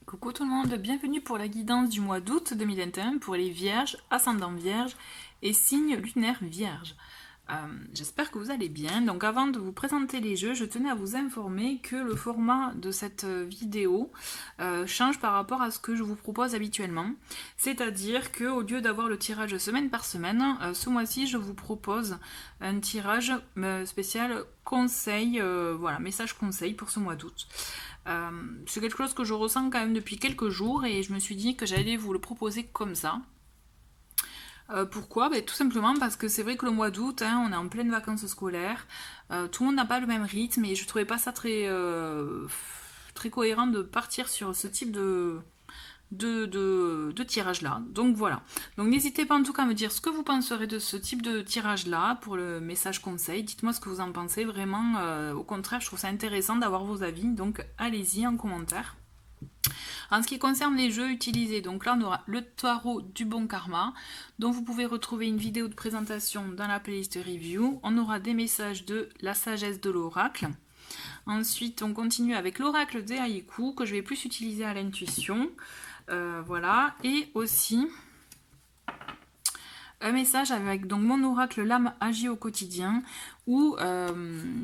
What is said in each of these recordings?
Coucou tout le monde, bienvenue pour la guidance du mois d'août 2021 pour les vierges, ascendant vierge et signes lunaires vierge. J'espère que vous allez bien. Donc avant de vous présenter les jeux, je tenais à vous informer que le format de cette vidéo change par rapport à ce que je vous propose habituellement. C'est-à-dire qu'au lieu d'avoir le tirage semaine par semaine, ce mois-ci je vous propose un tirage spécial conseil, voilà, message conseil pour ce mois d'août. C'est quelque chose que je ressens quand même depuis quelques jours et je me suis dit que j'allais vous le proposer comme ça. Pourquoi? Tout simplement parce que c'est vrai que le mois d'août, on est en pleine vacances scolaires, tout le monde n'a pas le même rythme et je trouvais pas ça très cohérent de partir sur ce type de tirage là. Donc voilà. Donc n'hésitez pas en tout cas à me dire ce que vous penserez de ce type de tirage là pour le message conseil. Dites-moi ce que vous en pensez. Vraiment, au contraire, je trouve ça intéressant d'avoir vos avis. Donc allez-y en commentaire. En ce qui concerne les jeux utilisés, donc là on aura le tarot du bon karma, dont vous pouvez retrouver une vidéo de présentation dans la playlist review. On aura des messages de la sagesse de l'oracle. Ensuite on continue avec l'oracle des haïkus, que je vais plus utiliser à l'intuition. Voilà, et aussi un message avec donc mon oracle l'âme agit au quotidien, ou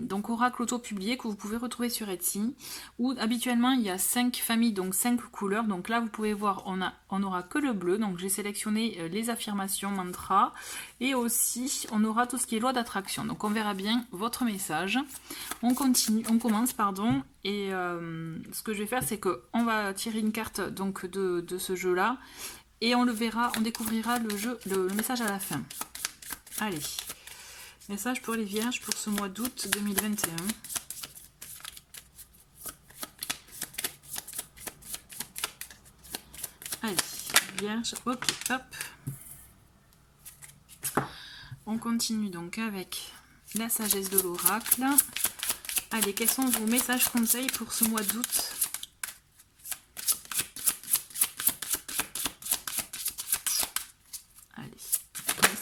donc oracle auto-publié que vous pouvez retrouver sur Etsy, où habituellement il y a 5 familles, donc 5 couleurs. Donc là vous pouvez voir, on aura que le bleu, donc j'ai sélectionné les affirmations, mantras, et aussi on aura tout ce qui est loi d'attraction. Donc on verra bien votre message. On commence, et ce que je vais faire, c'est que on va tirer une carte donc de ce jeu là. Et on le verra, on découvrira le message à la fin. Allez, message pour les vierges pour ce mois d'août 2021. Allez, vierge, ok, hop. On continue donc avec la sagesse de l'oracle. Allez, quels sont vos messages conseils pour ce mois d'août ?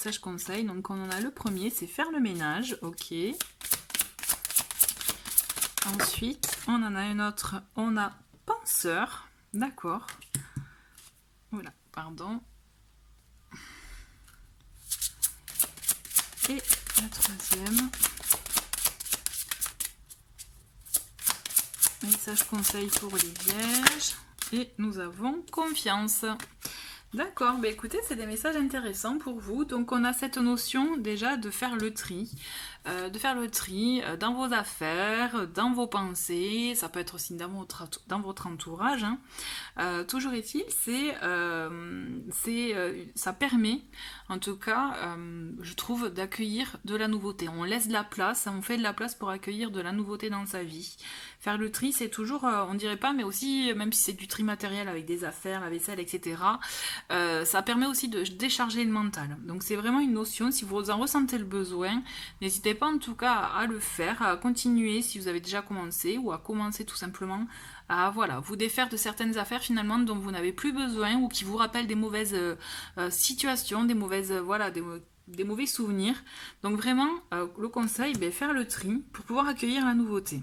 Message conseil, donc on en a le premier, c'est faire le ménage, ok. Ensuite, on en a un autre, on a penseur, d'accord. Voilà, pardon. Et la troisième, message conseil pour les vierges. Et nous avons confiance. D'accord, écoutez, c'est des messages intéressants pour vous. Donc on a cette notion déjà de faire le tri. Dans vos affaires, dans vos pensées, ça peut être aussi dans votre entourage. Toujours est-il, ça permet, en tout cas, je trouve, d'accueillir de la nouveauté. On laisse de la place, on fait de la place pour accueillir de la nouveauté dans sa vie. Faire le tri, c'est toujours, on dirait pas, mais aussi, même si c'est du tri matériel avec des affaires, la vaisselle, etc., ça permet aussi de décharger le mental. Donc c'est vraiment une notion, si vous en ressentez le besoin, n'hésitez pas en tout cas à le faire, à continuer si vous avez déjà commencé, ou à commencer tout simplement à vous défaire de certaines affaires finalement dont vous n'avez plus besoin, ou qui vous rappellent des mauvaises situations, des mauvaises, des mauvais souvenirs. Donc vraiment, le conseil, faire le tri pour pouvoir accueillir la nouveauté.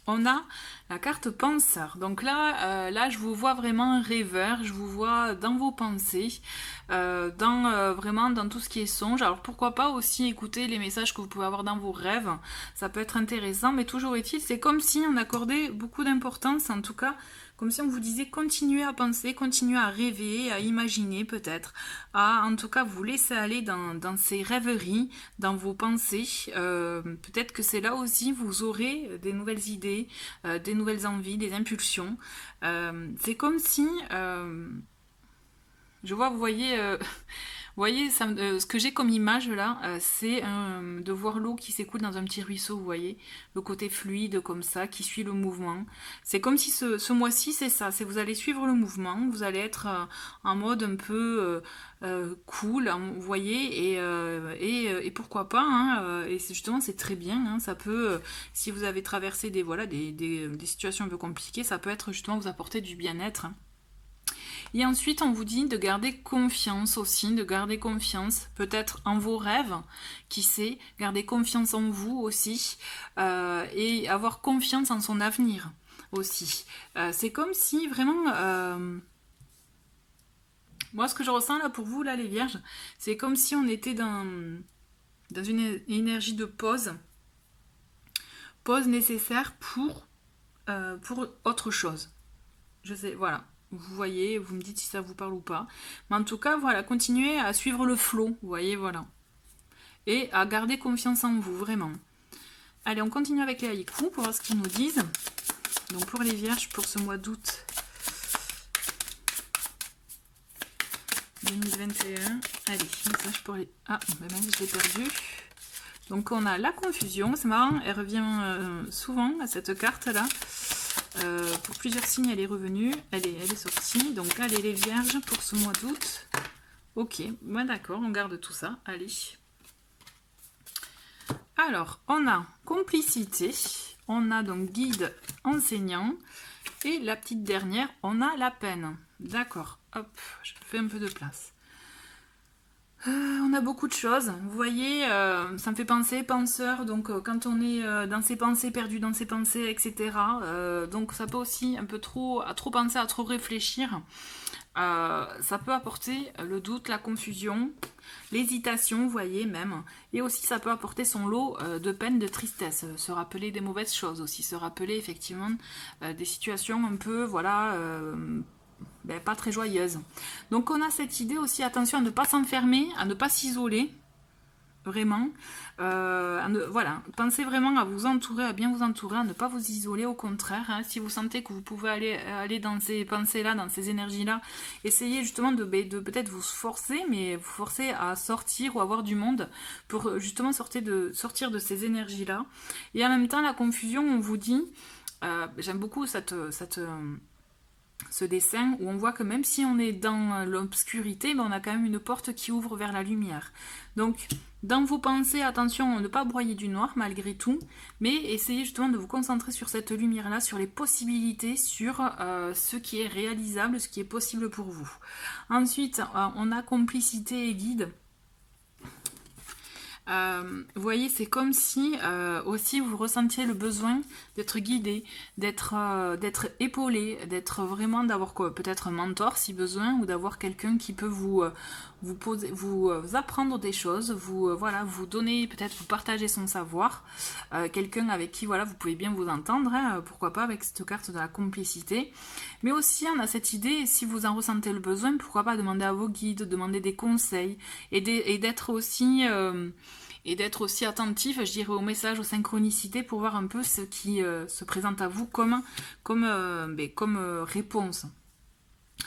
On a la carte penseur. Donc là, je vous vois vraiment rêveur, je vous vois dans vos pensées, vraiment dans tout ce qui est songe. Alors pourquoi pas aussi écouter les messages que vous pouvez avoir dans vos rêves, ça peut être intéressant, mais toujours est-il, c'est comme si on accordait beaucoup d'importance, en tout cas, comme si on vous disait continuez à penser, continuez à rêver, à imaginer peut-être, à en tout cas vous laisser aller dans ces rêveries, dans vos pensées. Peut-être que c'est là aussi vous aurez des nouvelles idées, des nouvelles envies, des impulsions. C'est comme si, je vois, vous voyez ce que j'ai comme image là, c'est de voir l'eau qui s'écoule dans un petit ruisseau, vous voyez, le côté fluide comme ça, qui suit le mouvement. C'est comme si ce mois-ci, c'est ça, c'est vous allez suivre le mouvement, vous allez être en mode un peu cool, vous voyez, et pourquoi pas, et justement c'est très bien, ça peut, si vous avez traversé des situations un peu compliquées, ça peut être justement vous apporter du bien-être. Et ensuite, on vous dit de garder confiance aussi, de garder confiance peut-être en vos rêves, qui sait, garder confiance en vous aussi, et avoir confiance en son avenir. aussi. C'est comme si vraiment... moi, ce que je ressens là pour vous, là, les vierges, c'est comme si on était dans une énergie de pause. Pause nécessaire pour autre chose. Je sais, voilà. Vous voyez, vous me dites si ça vous parle ou pas. Mais en tout cas, voilà, continuez à suivre le flot, vous voyez, voilà. Et à garder confiance en vous, vraiment. Allez, on continue avec les haïkus pour voir ce qu'ils nous disent. Donc pour les vierges, pour ce mois d'août 2021. Allez, message pour les... Ah, ben même je l'ai perdu. Donc on a la confusion, c'est marrant, elle revient souvent à cette carte-là. Pour plusieurs signes, elle est revenue, elle est sortie. Donc allez les vierges pour ce mois d'août. Ok, ben d'accord, on garde tout ça. Allez. Alors, on a complicité, on a donc guide enseignant. Et la petite dernière, on a la peine. D'accord, hop, je fais un peu de place. On a beaucoup de choses, vous voyez, ça me fait penser, penseur, donc quand on est dans ses pensées, perdu dans ses pensées, etc. Donc ça peut aussi un peu à trop penser, à trop réfléchir. Ça peut apporter le doute, la confusion, l'hésitation, vous voyez même. Et aussi ça peut apporter son lot de peine, de tristesse, se rappeler des mauvaises choses aussi, se rappeler effectivement des situations un peu, voilà... pas très joyeuse. Donc on a cette idée aussi, attention à ne pas s'enfermer, à ne pas s'isoler, vraiment. Voilà, pensez vraiment à vous entourer, à bien vous entourer, à ne pas vous isoler, au contraire. Hein, si vous sentez que vous pouvez aller dans ces pensées-là, dans ces énergies-là, essayez justement de peut-être vous forcer, mais vous forcer à sortir ou avoir du monde pour justement sortir de ces énergies-là. Et en même temps, la confusion, on vous dit, j'aime beaucoup ce dessin où on voit que même si on est dans l'obscurité, on a quand même une porte qui ouvre vers la lumière. Donc, dans vos pensées, attention à ne pas broyer du noir malgré tout, mais essayez justement de vous concentrer sur cette lumière-là, sur les possibilités, sur ce qui est réalisable, ce qui est possible pour vous. Ensuite, on a complicité et guide. Vous voyez, c'est comme si aussi vous ressentiez le besoin d'être guidé, d'être épaulé, d'être vraiment, d'avoir peut-être un mentor si besoin, ou d'avoir quelqu'un qui peut vous apprendre des choses, voilà, vous donner, peut-être vous partager son savoir, quelqu'un avec qui voilà, vous pouvez bien vous entendre, hein, pourquoi pas avec cette carte de la complicité. Mais aussi on a cette idée, si vous en ressentez le besoin, pourquoi pas demander à vos guides, demander des conseils, et d'être aussi... et d'être aussi attentif, je dirais, aux messages, aux synchronicités pour voir un peu ce qui se présente à vous comme réponse.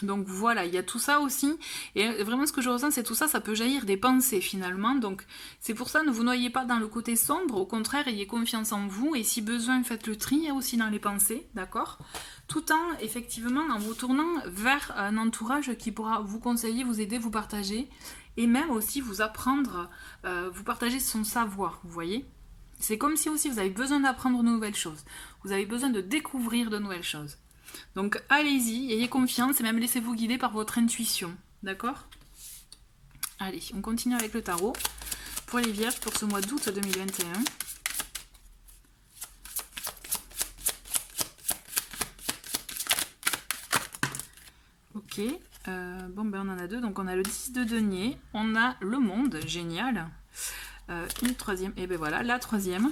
Donc voilà, il y a tout ça aussi, et vraiment ce que je ressens, c'est tout ça, ça peut jaillir des pensées finalement, donc c'est pour ça, ne vous noyez pas dans le côté sombre, au contraire, ayez confiance en vous, et si besoin, faites le tri aussi dans les pensées, d'accord ? Tout en, effectivement, en vous tournant vers un entourage qui pourra vous conseiller, vous aider, vous partager, et même aussi vous apprendre, vous partager son savoir, vous voyez ? C'est comme si aussi vous avez besoin d'apprendre de nouvelles choses, vous avez besoin de découvrir de nouvelles choses. Donc allez-y, ayez confiance et même laissez-vous guider par votre intuition, d'accord ? Allez, on continue avec le tarot pour les vierges pour ce mois d'août 2021. Ok, on en a deux, donc on a le 10 de denier, on a le monde, génial. Une troisième, et ben voilà, la troisième,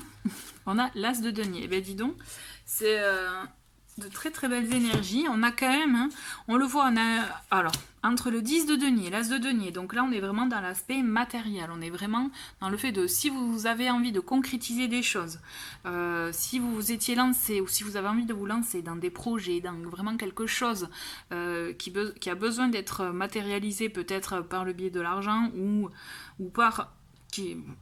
on a l'as de denier, et ben dis donc, c'est... de très très belles énergies, on a quand même, hein, on le voit, alors, entre le 10 de denier, l'as de denier, donc là on est vraiment dans l'aspect matériel, on est vraiment dans le fait de, si vous avez envie de concrétiser des choses, si vous vous étiez lancé, ou si vous avez envie de vous lancer dans des projets, dans vraiment quelque chose qui a besoin d'être matérialisé, peut-être par le biais de l'argent, ou par...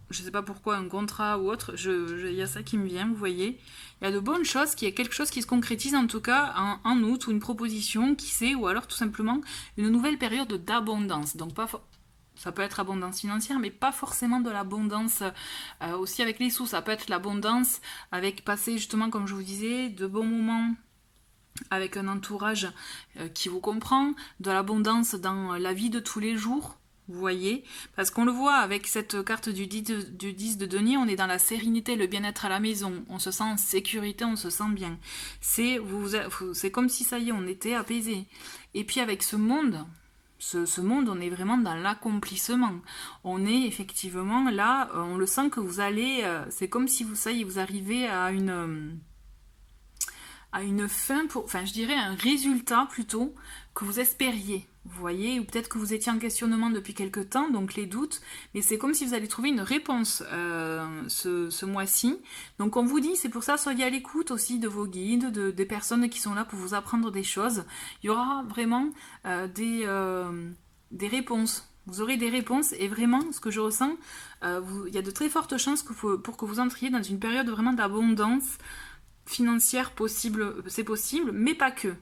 je sais pas pourquoi, un contrat ou autre, il y a ça qui me vient, vous voyez. Il y a de bonnes choses, qu'il y a quelque chose qui se concrétise en tout cas en août, ou une proposition, qui sait, ou alors tout simplement une nouvelle période d'abondance. Donc ça peut être abondance financière, mais pas forcément de l'abondance aussi avec les sous. Ça peut être l'abondance avec passer justement, comme je vous disais, de bons moments avec un entourage qui vous comprend, de l'abondance dans la vie de tous les jours. Vous voyez, parce qu'on le voit avec cette carte du 10 de denier, on est dans la sérénité, le bien-être à la maison, on se sent en sécurité, on se sent bien. C'est comme si ça y est, on était apaisé. Et puis avec ce monde, ce monde, on est vraiment dans l'accomplissement. On est effectivement là, on le sent que vous allez, c'est comme si ça y est, vous arrivez à une fin, enfin je dirais un résultat plutôt que vous espériez. Vous voyez, ou peut-être que vous étiez en questionnement depuis quelque temps, donc les doutes, mais c'est comme si vous allez trouver une réponse ce mois-ci. Donc on vous dit, c'est pour ça, soyez à l'écoute aussi de vos guides, des personnes qui sont là pour vous apprendre des choses. Il y aura vraiment des réponses. Vous aurez des réponses et vraiment, ce que je ressens, il y a de très fortes chances pour que vous entriez dans une période vraiment d'abondance financière possible, c'est possible, mais pas que.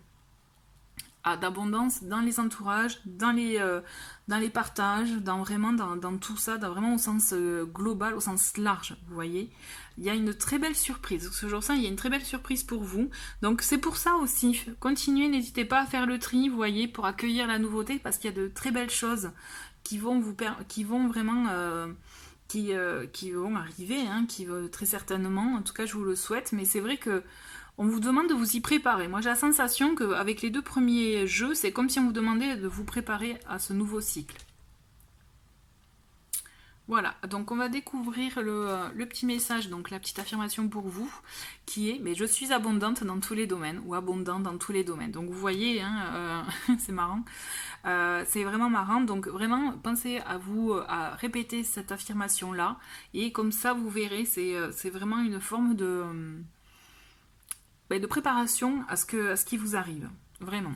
D'abondance dans les entourages, dans les partages, vraiment dans tout ça, vraiment au sens global, au sens large, vous voyez. Il y a une très belle surprise. Ce jour-ci, il y a une très belle surprise pour vous. Donc c'est pour ça aussi, continuez, n'hésitez pas à faire le tri, vous voyez, pour accueillir la nouveauté, parce qu'il y a de très belles choses qui vont vraiment... qui vont arriver, hein, très certainement, en tout cas je vous le souhaite, mais c'est vrai que on vous demande de vous y préparer. Moi j'ai la sensation qu'avec les 2 premiers jeux, c'est comme si on vous demandait de vous préparer à ce nouveau cycle. Voilà, donc on va découvrir le petit message, donc la petite affirmation pour vous, qui est « mais je suis abondante dans tous les domaines » ou « abondant dans tous les domaines ». Donc vous voyez, hein, c'est marrant, c'est vraiment marrant, donc vraiment pensez à vous à répéter cette affirmation-là, et comme ça vous verrez, c'est vraiment une forme de préparation à ce qui vous arrive, vraiment.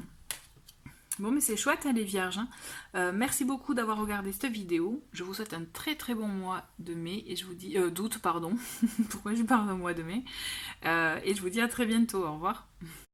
Bon, mais c'est chouette, hein, les vierges. Hein. Merci beaucoup d'avoir regardé cette vidéo. Je vous souhaite un très très bon mois de mai. Et je vous dis... d'août, pardon. Pourquoi je parle d'un mois de mai. Et je vous dis à très bientôt. Au revoir.